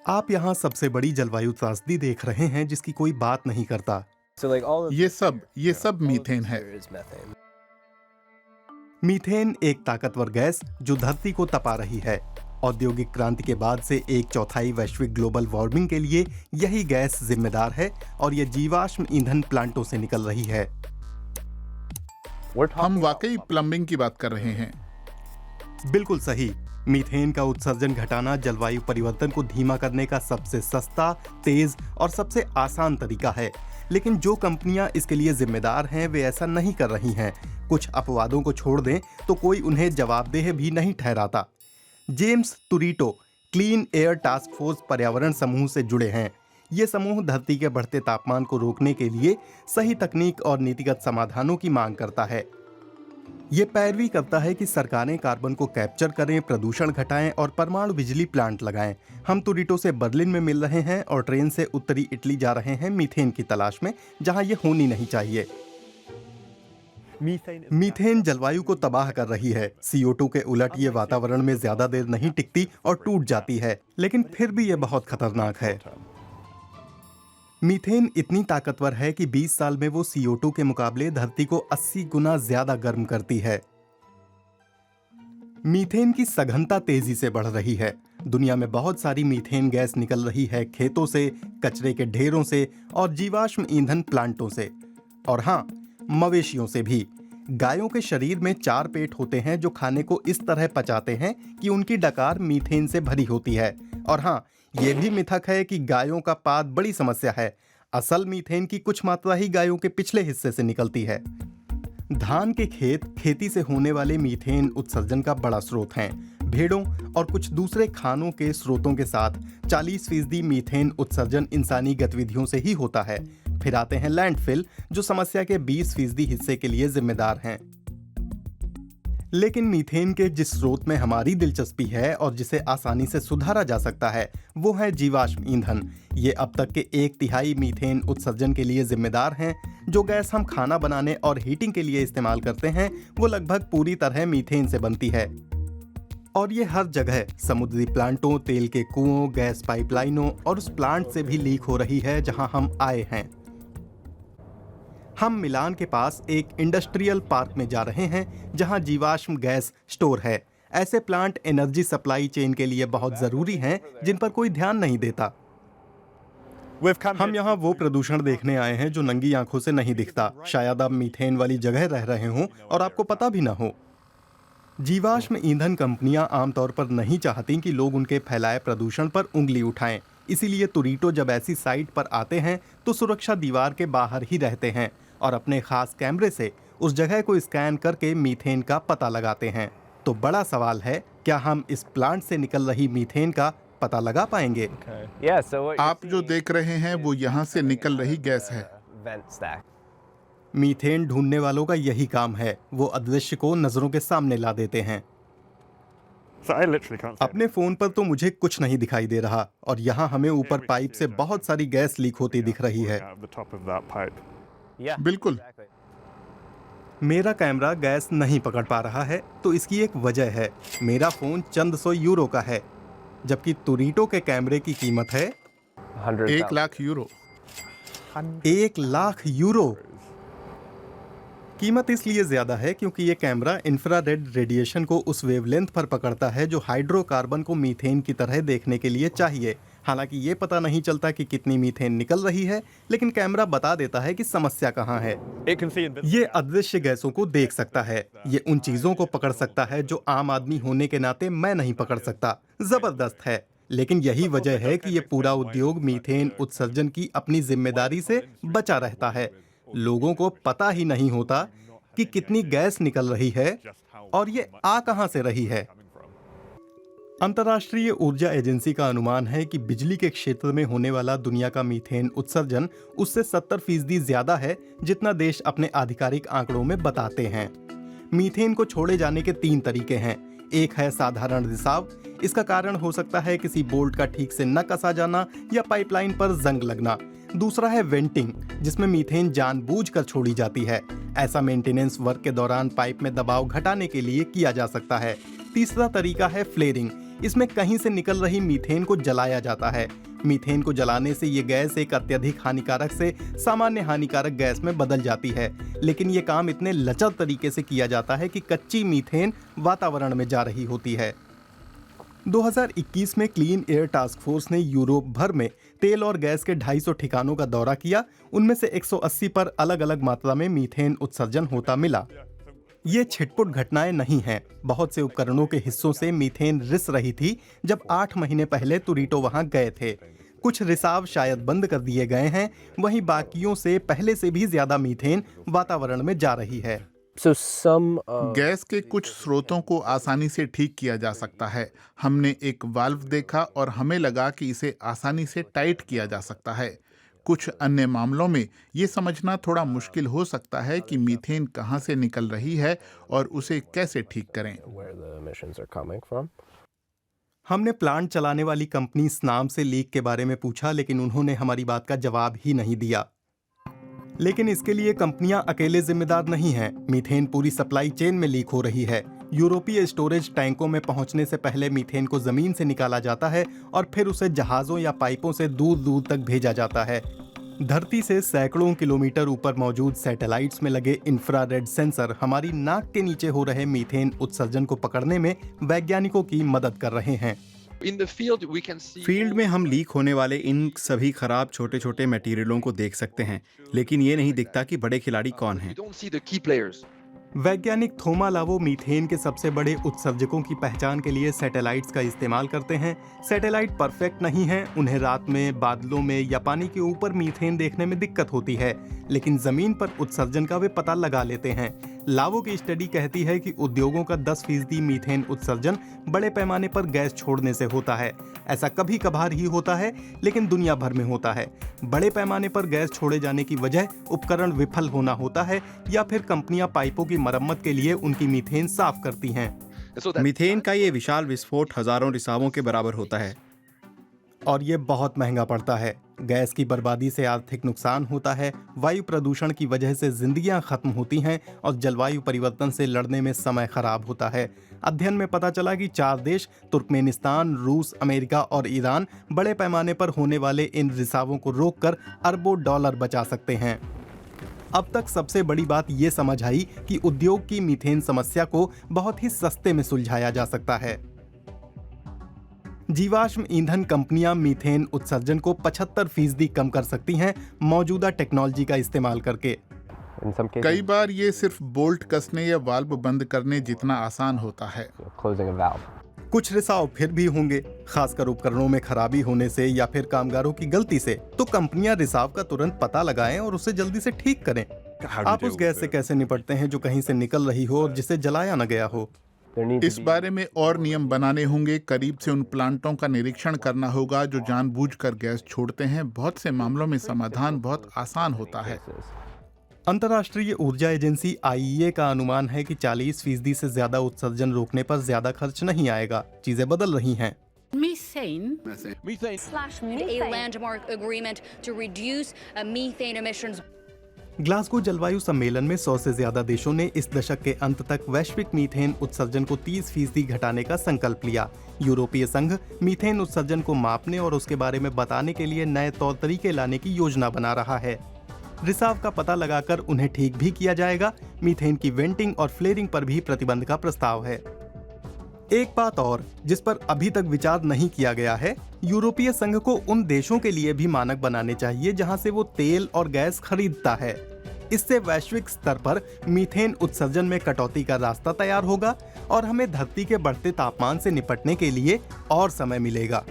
आप यहाँ सबसे बड़ी जलवायु त्रासदी देख रहे हैं जिसकी कोई बात नहीं करता। ये सब मीथेन है। मीथेन एक ताकतवर गैस जो धरती को तपा रही है। औद्योगिक क्रांति के बाद से 1/4 वैश्विक ग्लोबल वार्मिंग के लिए यही गैस जिम्मेदार है और ये जीवाश्म ईंधन प्लांटों से निकल रही है। हम वाकई प्लम्बिंग की बात कर रहे हैं। बिल्कुल सही। मीथेन का उत्सर्जन घटाना जलवायु परिवर्तन को धीमा करने का सबसे सस्ता, तेज और सबसे आसान तरीका है। लेकिन जो कंपनियां इसके लिए जिम्मेदार हैं वे ऐसा नहीं कर रही हैं। कुछ अपवादों को छोड़ दें तो कोई उन्हें जवाबदेह भी नहीं ठहराता। जेम्स तुरीटो क्लीन एयर टास्क फोर्स पर्यावरण समूह से जुड़े हैं। ये समूह धरती के बढ़ते तापमान को रोकने के लिए सही तकनीक और नीतिगत समाधानों की मांग करता है। ये पैरवी करता है कि सरकारें कार्बन को कैप्चर करें, प्रदूषण घटाएं और परमाणु बिजली प्लांट लगाएं। हम तुरीटो से बर्लिन में मिल रहे हैं और ट्रेन से उत्तरी इटली जा रहे हैं मीथेन की तलाश में, जहां ये होनी नहीं चाहिए। मीथेन जलवायु को तबाह कर रही है। CO2 के उलट ये वातावरण में ज्यादा देर नहीं टिकती और टूट जाती है, लेकिन फिर भी ये बहुत खतरनाक है। मीथेन इतनी ताकतवर है कि 20 साल में वो CO2 के मुकाबले धरती को 80 गुना ज्यादा गर्म करती है। मीथेन की सघनता तेजी से बढ़ रही है। दुनिया में बहुत सारी मीथेन गैस निकल रही है खेतों से, कचरे के ढेरों से और जीवाश्म ईंधन प्लांटों से। और हाँ, मवेशियों से भी। गायों के शरीर में 4 पेट होते हैं जो खाने को इस तरह पचाते हैं कि उनकी डकार मीथेन से भरी होती है। और हाँ, ये भी मिथक है कि गायों का पाद बड़ी समस्या है। असल मीथेन की कुछ मात्रा ही गायों के पिछले हिस्से से निकलती है। धान के खेत, खेती से होने वाले मीथेन उत्सर्जन का बड़ा स्रोत हैं। भेड़ों और कुछ दूसरे खानों के स्रोतों के साथ 40% मीथेन उत्सर्जन इंसानी गतिविधियों से ही होता है। फिर आते हैं लैंडफिल, जो समस्या के 20% हिस्से के लिए जिम्मेदार हैं। लेकिन मीथेन के जिस स्रोत में हमारी दिलचस्पी है और जिसे आसानी से सुधारा जा सकता है, वो है जीवाश्म ईंधन। ये अब तक के 1/3 मीथेन उत्सर्जन के लिए जिम्मेदार हैं। जो गैस हम खाना बनाने और हीटिंग के लिए इस्तेमाल करते हैं, वो लगभग पूरी तरह मीथेन से बनती है। और ये हर जगह समुद्री प्लांटों, तेल के कुओं, गैस पाइपलाइनों और उस प्लांट से भी लीक हो रही है जहां हम आए हैं। हम मिलान के पास एक इंडस्ट्रियल पार्क में जा रहे हैं जहां जीवाश्म गैस स्टोर है। ऐसे प्लांट एनर्जी सप्लाई चेन के लिए बहुत जरूरी हैं, जिन पर कोई ध्यान नहीं देता। हम यहाँ वो प्रदूषण देखने आए हैं जो नंगी आंखों से नहीं दिखता। शायद आप मीथेन वाली जगह रह रहे हों और आपको पता भी ना हो। जीवाश्म ईंधन कंपनियां आमतौर पर नहीं चाहती कि लोग उनके फैलाए प्रदूषण पर उंगली उठाएं। इसीलिए तुरीटो जब ऐसी साइट पर आते हैं तो सुरक्षा दीवार के बाहर ही रहते हैं और अपने खास कैमरे से उस जगह को स्कैन करके मीथेन का पता लगाते हैं। तो बड़ा सवाल है, क्या हम इस प्लांट से निकल रही मीथेन का पता लगा पाएंगे? आप जो देख रहे हैं वो यहाँ से निकल रही गैस है। मीथेन ढूंढने वालों का यही काम है। वो अदृश्य को नजरों के सामने ला देते हैं। अपने फोन पर तो मुझे कुछ नहीं दिखाई दे रहा और यहाँ हमें ऊपर पाइप से बहुत सारी गैस लीक होती दिख रही है। बिल्कुल। मेरा कैमरा गैस नहीं पकड़ पा रहा है, तो इसकी एक वजह है। मेरा फोन चंद सौ यूरो का है, जबकि तुरीटो के कैमरे की कीमत है 1 लाख यूरो। 1 लाख यूरो। कीमत इसलिए ज्यादा है क्योंकि ये कैमरा इंफ्रारेड रेडिएशन को उस वेवलेंथ पर पकड़ता है जो हाइड्रोकार्बन को मीथेन की तरह देखने के लिए चाहिए। हालांकि ये पता नहीं चलता कि कितनी मीथेन निकल रही है, लेकिन कैमरा बता देता है कि समस्या कहाँ है। ये अदृश्य गैसों को देख सकता है। ये उन चीजों को पकड़ सकता है जो आम आदमी होने के नाते मैं नहीं पकड़ सकता। जबरदस्त है। लेकिन यही वजह है कि ये पूरा उद्योग मीथेन उत्सर्जन की अपनी जिम्मेदारी से बचा रहता है। लोगों को पता ही नहीं होता कि कितनी गैस निकल रही है और ये आ कहां से रही है। अंतर्राष्ट्रीय ऊर्जा एजेंसी का अनुमान है कि बिजली के क्षेत्र में होने वाला दुनिया का मीथेन उत्सर्जन उससे 70% ज्यादा है, जितना देश अपने आधिकारिक आंकड़ों में बताते हैं। मीथेन को छोड़े जाने के 3 तरीके हैं। एक है साधारण रिसाव। इसका कारण हो सकता है किसी बोल्ट का ठीक से न कसा जाना या पाइपलाइन पर जंग लगना। दूसरा है वेंटिंग, जिसमें मीथेन जानबूझकर छोड़ी जाती है। ऐसा मेंटेनेंस वर्क के दौरान पाइप में दबाव घटाने के लिए किया जा सकता है। तीसरा तरीका है फ्लेयरिंग। इसमें कहीं से निकल रही मीथेन को जलाया जाता है। मीथेन को जलाने से ये गैस एक अत्यधिक हानिकारक से सामान्य हानिकारक गैस में बदल जाती है, लेकिन ये काम इतने लचर तरीके से किया जाता है कि कच्ची मीथेन वातावरण में जा रही होती है। 2021 में क्लीन एयर टास्क फोर्स ने यूरोप भर में तेल और गैस के 250 ठिकानों का दौरा किया। उनमें से 180 पर अलग अलग मात्रा में मीथेन उत्सर्जन होता मिला। ये छिटपुट घटनाएं नहीं हैं। बहुत से उपकरणों के हिस्सों से मीथेन रिस रही थी जब 8 महीने पहले तुरीटो वहां गए थे। कुछ रिसाव शायद बंद कर दिए गए हैं, वहीं बाकियों से पहले से भी ज्यादा मीथेन वातावरण में जा रही है। गैस के कुछ स्रोतों को आसानी से ठीक किया जा सकता है। हमने एक वाल्व देखा और हमें लगा कि इसे आसानी से टाइट किया जा सकता है। कुछ अन्य मामलों में ये समझना थोड़ा मुश्किल हो सकता है कि मीथेन कहाँ से निकल रही है और उसे कैसे ठीक करें। हमने प्लांट चलाने वाली कंपनी स्नाम से लीक के बारे में पूछा, लेकिन उन्होंने हमारी बात का जवाब ही नहीं दिया। लेकिन इसके लिए कंपनियां अकेले जिम्मेदार नहीं हैं। मीथेन पूरी सप्लाई चेन में लीक हो रही है। यूरोपीय स्टोरेज टैंकों में पहुंचने से पहले मीथेन को जमीन से निकाला जाता है और फिर उसे जहाजों या पाइपों से दूर दूर तक भेजा जाता है। धरती से सैकड़ों किलोमीटर ऊपर मौजूद सैटेलाइट्स में लगे इंफ्रारेड सेंसर हमारी नाक के नीचे हो रहे मीथेन उत्सर्जन को पकड़ने में वैज्ञानिकों की मदद कर रहे हैं। फील्ड में हम लीक होने वाले इन सभी खराब छोटे छोटे मटेरियलों को देख सकते हैं, लेकिन ये नहीं दिखता कि बड़े खिलाड़ी कौन हैं। वैज्ञानिक थोमा लावो मीथेन के सबसे बड़े उत्सर्जकों की पहचान के लिए सैटेलाइट्स का इस्तेमाल करते हैं। सैटेलाइट परफेक्ट नहीं है, उन्हें रात में, बादलों में या पानी के ऊपर मीथेन देखने में दिक्कत होती है, लेकिन जमीन पर उत्सर्जन का वे पता लगा लेते हैं। लावो की स्टडी कहती है कि उद्योगों का 10% मीथेन उत्सर्जन बड़े पैमाने पर गैस छोड़ने से होता है। ऐसा कभी कभार ही होता है, लेकिन दुनिया भर में होता है। बड़े पैमाने पर गैस छोड़े जाने की वजह उपकरण विफल होना होता है या फिर कंपनियां पाइपों की मरम्मत के लिए उनकी मीथेन साफ करती हैं। मीथेन का ये विशाल विस्फोट हजारों रिसावों के बराबर होता है और ये बहुत महंगा पड़ता है। गैस की बर्बादी से आर्थिक नुकसान होता है, वायु प्रदूषण की वजह से जिंदगियां खत्म होती हैं और जलवायु परिवर्तन से लड़ने में समय खराब होता है। अध्ययन में पता चला कि 4 देश तुर्कमेनिस्तान, रूस, अमेरिका और ईरान बड़े पैमाने पर होने वाले इन रिसावों को रोककर अरबों डॉलर बचा सकते हैं। अब तक सबसे बड़ी बात ये समझ आई कि उद्योग की मीथेन समस्या को बहुत ही सस्ते में सुलझाया जा सकता है। जीवाश्म ईंधन कंपनियां मीथेन उत्सर्जन को 75% कम कर सकती हैं मौजूदा टेक्नोलॉजी का इस्तेमाल करके। कई बार ये सिर्फ बोल्ट कसने या वाल्व बंद करने जितना आसान होता है। कुछ रिसाव फिर भी होंगे, खासकर उपकरणों में खराबी होने से या फिर कामगारों की गलती से। तो कंपनियां रिसाव का तुरंत पता लगाएं और उसे जल्दी से ठीक करें। आप उस गैस से कैसे निपटते हैं जो कहीं से निकल रही हो और जिसे जलाया न गया हो? इस बारे में और नियम बनाने होंगे। करीब से उन प्लांटों का निरीक्षण करना होगा जो जानबूझकर गैस छोड़ते हैं। बहुत से मामलों में समाधान बहुत आसान होता है। अंतर्राष्ट्रीय ऊर्जा एजेंसी IEA का अनुमान है कि 40% से ज्यादा उत्सर्जन रोकने पर ज्यादा खर्च नहीं आएगा। चीजें बदल रही हैं। ग्लासगो जलवायु सम्मेलन में 100 से ज्यादा देशों ने इस दशक के अंत तक वैश्विक मीथेन उत्सर्जन को 30% घटाने का संकल्प लिया। यूरोपीय संघ मीथेन उत्सर्जन को मापने और उसके बारे में बताने के लिए नए तौर तरीके लाने की योजना बना रहा है। रिसाव का पता लगाकर उन्हें ठीक भी किया जाएगा। मीथेन की वेंटिंग और फ्लेयरिंग पर भी प्रतिबंध का प्रस्ताव है। एक बात और जिस पर अभी तक विचार नहीं किया गया है, यूरोपीय संघ को उन देशों के लिए भी मानक बनाने चाहिए जहां से वो तेल और गैस खरीदता है। इससे वैश्विक स्तर पर मीथेन उत्सर्जन में कटौती का रास्ता तैयार होगा और हमें धरती के बढ़ते तापमान से निपटने के लिए और समय मिलेगा।